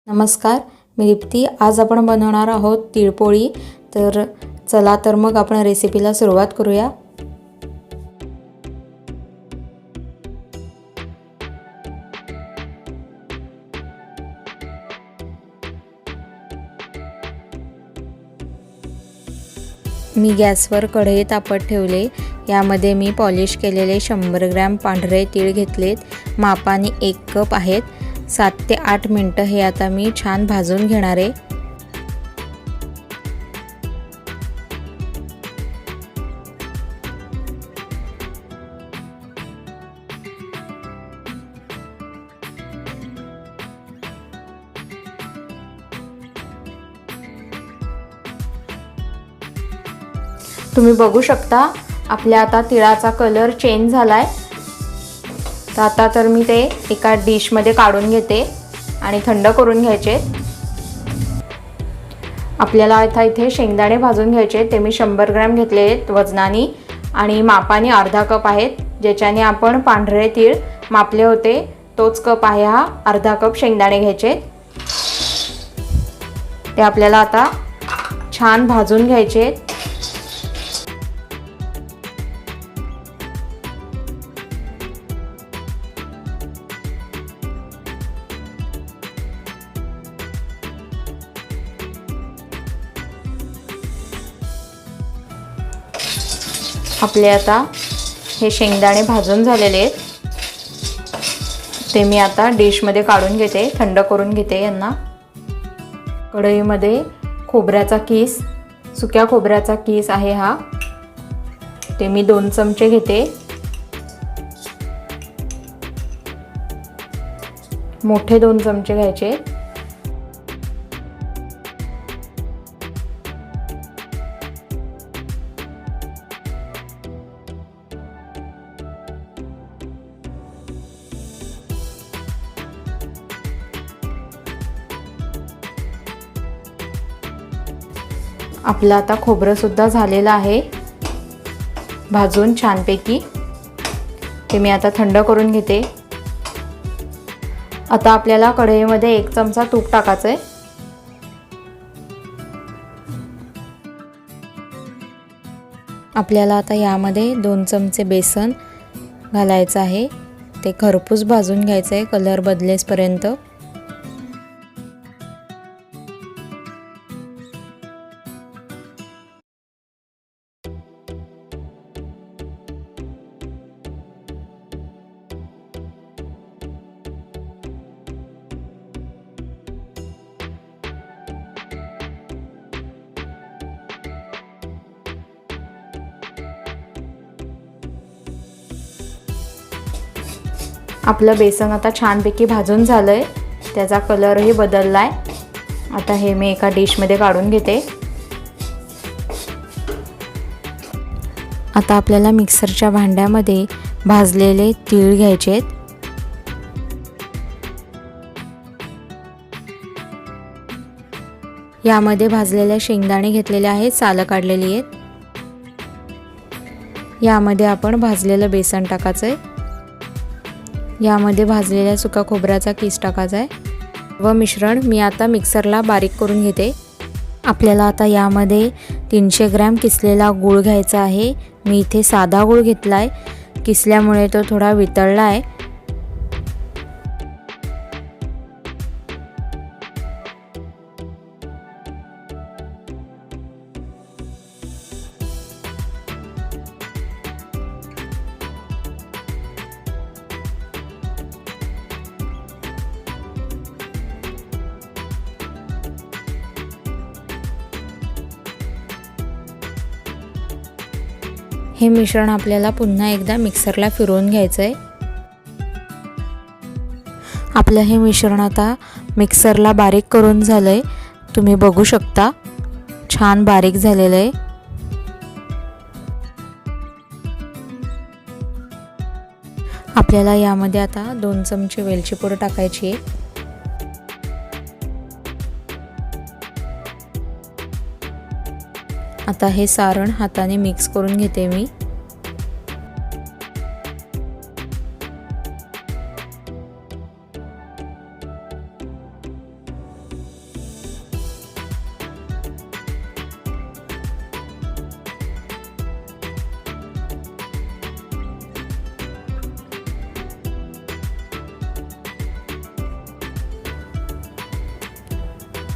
नमस्कार, मी दीप्ती। आज आपण बनवणार आहोत तिळपोळी। तर चला तर मग आपण रेसिपीला सुरुवात करूया। मी गॅसवर कढई तापत ठेवले। यामध्ये मी पॉलिश केलेले 100 ग्रॅम पांढरे तीळ घेतलेत। मापाने 1 कप आहेत। 7 ते 8 मिनिटं हे आता मी छान भाजून घेणार आहे। तुम्ही बघू शकता आपल्या आता तिळाचा कलर चेंज झालाय। तर आता तर मी ते एका डिश मध्ये काढून घेते आणि थंड करून घ्यायचे। आपल्याला आता इथे शेंगदाणे भाजून घ्यायचे। ते मी 100 ग्रॅम घेतले वजनाने आणि मापाने अर्धा कप आहेत। ज्याच्याने आपण पांढरे तीळ मापले होते तोच कप आहे हा। अर्धा कप शेंगदाणे घ्यायचे। ते आपल्याला आता छान भाजून घ्यायचे। आपले आता हे शेंगदाणे भाजून झालेले आहेत। ते मी आता डिश मध्ये काढून घेते, थंड करून घेते यांना। कढईमध्ये खोबऱ्याचा कीस, सुक्या खोबऱ्याचा कीस आहे हा। ते मी 2 चमचे घेते। मोठे 2 चमचे घ्यायचे। आपलं आता खोबरं सुद्धा झालेलं आहे भाजून छानपैकी। ते मी आता थंड करून घेते। आता आपल्याला कढईमध्ये 1 चमचा तूप टाकायचं आहे। आपल्याला आता यामध्ये 2 चमचे बेसन घालायचं आहे। ते खरपूस भाजून घ्यायचं आहे कलर बदलेपर्यंत। आपलं बेसन आता छानपैकी भाजून झालंय। त्याचा कलरही बदललाय। आता हे मी एका डिश मध्ये काढून घेते। आता आपल्याला मिक्सरच्या भांड्यामध्ये भाजलेले तीळ घ्यायचे आहेत। यामध्ये भाजलेले शेंगदाणे घेतलेले आहेत, सालं काढलेली आहेत। यामध्ये आपण भाजलेलं बेसन टाकायचं आहे। यामध्ये भाजलेल्या सुका खोबऱ्याचा कीस टाकायचा आहे व मिश्रण मी आता मिक्सरला बारीक करून घेते। आपल्याला आता यामध्ये 300 ग्रॅम किसलेला गूळ घ्यायचा आहे। मी इथे साधा गूळ घेतलाय, किसल्यामुळे तो थोडा वितळला आहे। हे मिश्रण आपल्याला पुन्हा एकदा मिक्सरला फिरवून घ्यायचं आहे। आपलं हे मिश्रण आता मिक्सरला बारीक करून झालंय। तुम्ही बघू शकता छान बारीक झालेलं आहे। आपल्याला यामध्ये आता 2 चमचे वेलची पूड टाकायची आहे। आता हे सारण हाताने मिक्स करून घेते मी।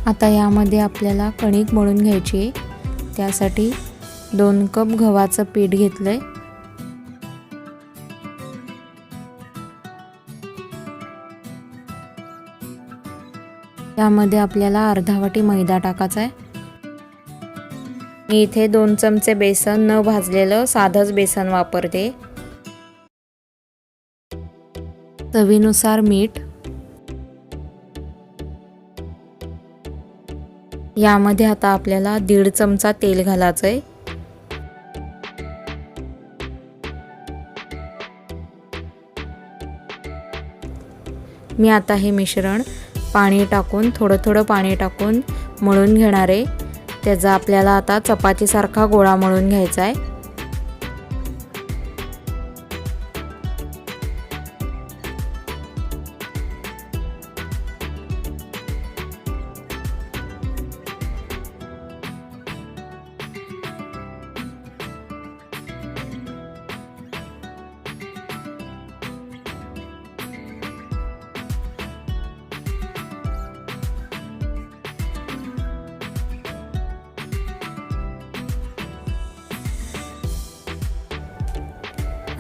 आता यामध्ये आपल्याला कणिक मळून घ्यायची आहे. त्यासाठी 2 कप गव्हाचं पीठ घेतलंय. त्यामध्ये आपल्याला अर्धा वाटी मैदा टाकायचा आहे. मी इथे 2 चमचे बेसन न भाजलेलं साधंच बेसन वापरते. चवीनुसार मीठ. यामध्ये आता आपल्याला 1.5 चमचा तेल घालायचं आहे. मी आता हे मिश्रण पाणी टाकून थोडं पाणी टाकून मळून घेणार आहे. त्याचा आपल्याला आता चपातीसारखा गोळा मळून घ्यायचा आहे.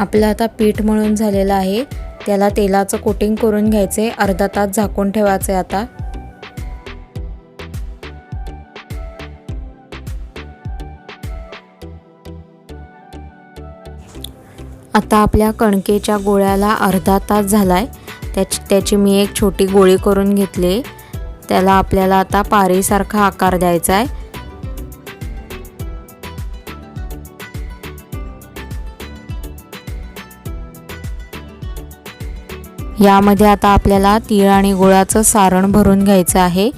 आपलं आता पीठ मळून झालेलं आहे. त्याला तेलाचं कोटिंग करून घ्यायचे. अर्धा तास झाकून ठेवायचे. आता आपल्या कणकेच्या गोळ्याला अर्धा तास झालाय. त्याची मी एक छोटी गोळी करून घेतली. त्याला आपल्याला आता पारीसारखा आकार द्यायचा आहे. यामध्ये आता आपल्याला तीळ आणि गुळाचं सारण भरून घ्यायचं आहे.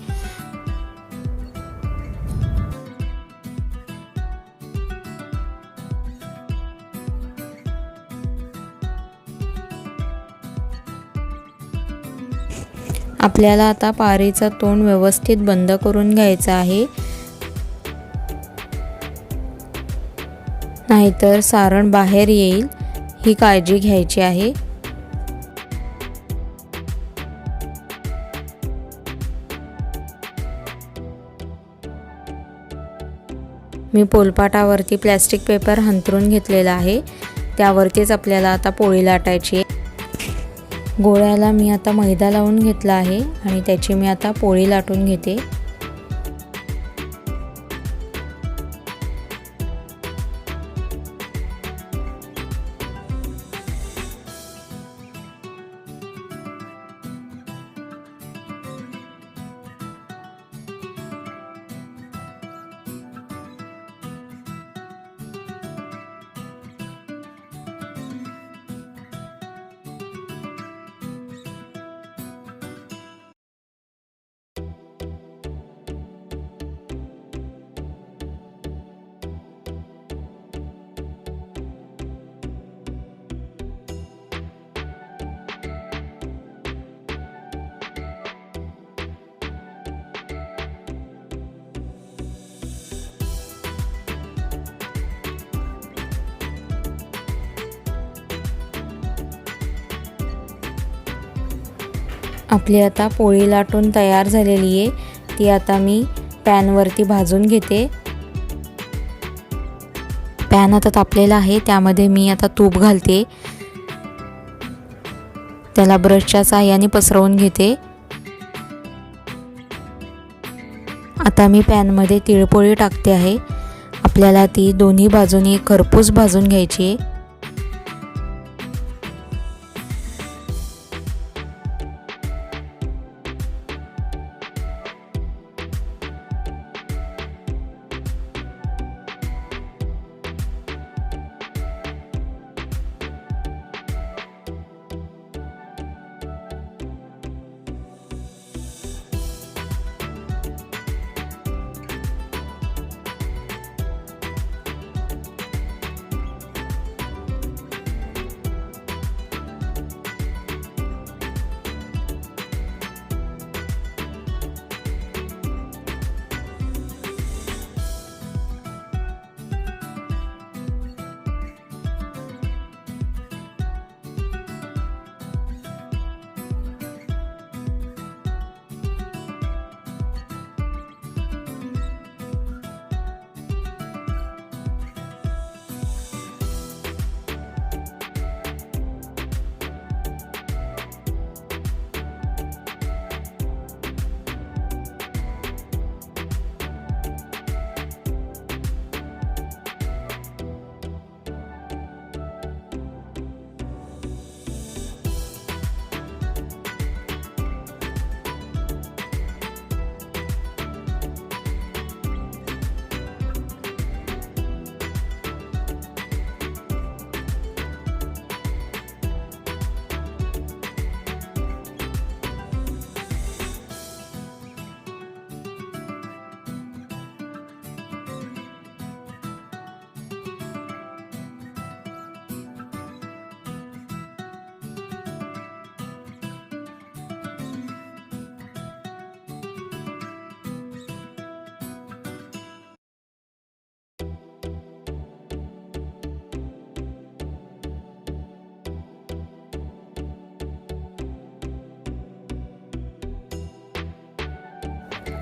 आपल्याला आता पारीचं तोंड व्यवस्थित बंद करून घ्यायचं आहे, नाहीतर सारण बाहेर येईल, ही काळजी घ्यायची आहे. मी पोलपाटावरती प्लॅस्टिक पेपर अंथरून घेतलेला आहे. त्यावरतीच आपल्याला आता पोळी लाटायची आहे. गोळ्याला मी आता मैदा लावून घेतला आहे आणि त्याची मी आता पोळी लाटून घेते. आपली आता पोळी लाटून तयार झालेली आहे. ती आता मी पॅनवरती भाजून घेते. पॅन आता तापलेला आहे, त्यामध्ये मी आता तूप घालते. त्याला ब्रशच्या साहाय्याने पसरवून घेते. आता मी पॅनमध्ये तिळपोळी टाकते आहे. आपल्याला ती दोन्ही बाजूनी खरपूस भाजून घ्यायची आहे.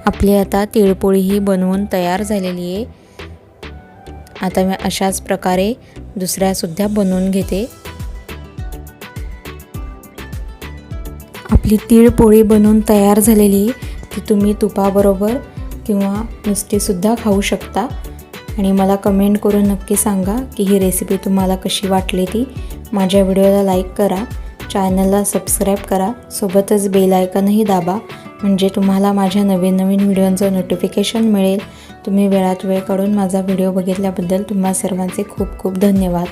आपली आता तिळपोळी ही बनवून तयार झालेली आहे। आता मी अशाच प्रकारे दुसऱ्या सुद्धा बनवून घेते। आपली तिळपोळी बनवून तयार झालेली ती तुम्ही तुपाबरोबर किंवा नुसती सुद्धा खाऊ शकता। आणि मला कमेंट करून नक्की सांगा की ही रेसिपी तुम्हाला कशी वाटली ती। माझ्या व्हिडिओला लाईक करा, चॅनलला सबस्क्राईब करा, सोबतच बेल आयकॉनही दाबा, म्हणजे तुम्हाला माझ्या नवीन व्हिडिओंचं नोटिफिकेशन मिळेल। तुम्ही वेळात वेळ काढून माझा व्हिडिओ बघितल्याबद्दल तुम्हा सर्वांचे खूप खूप धन्यवाद।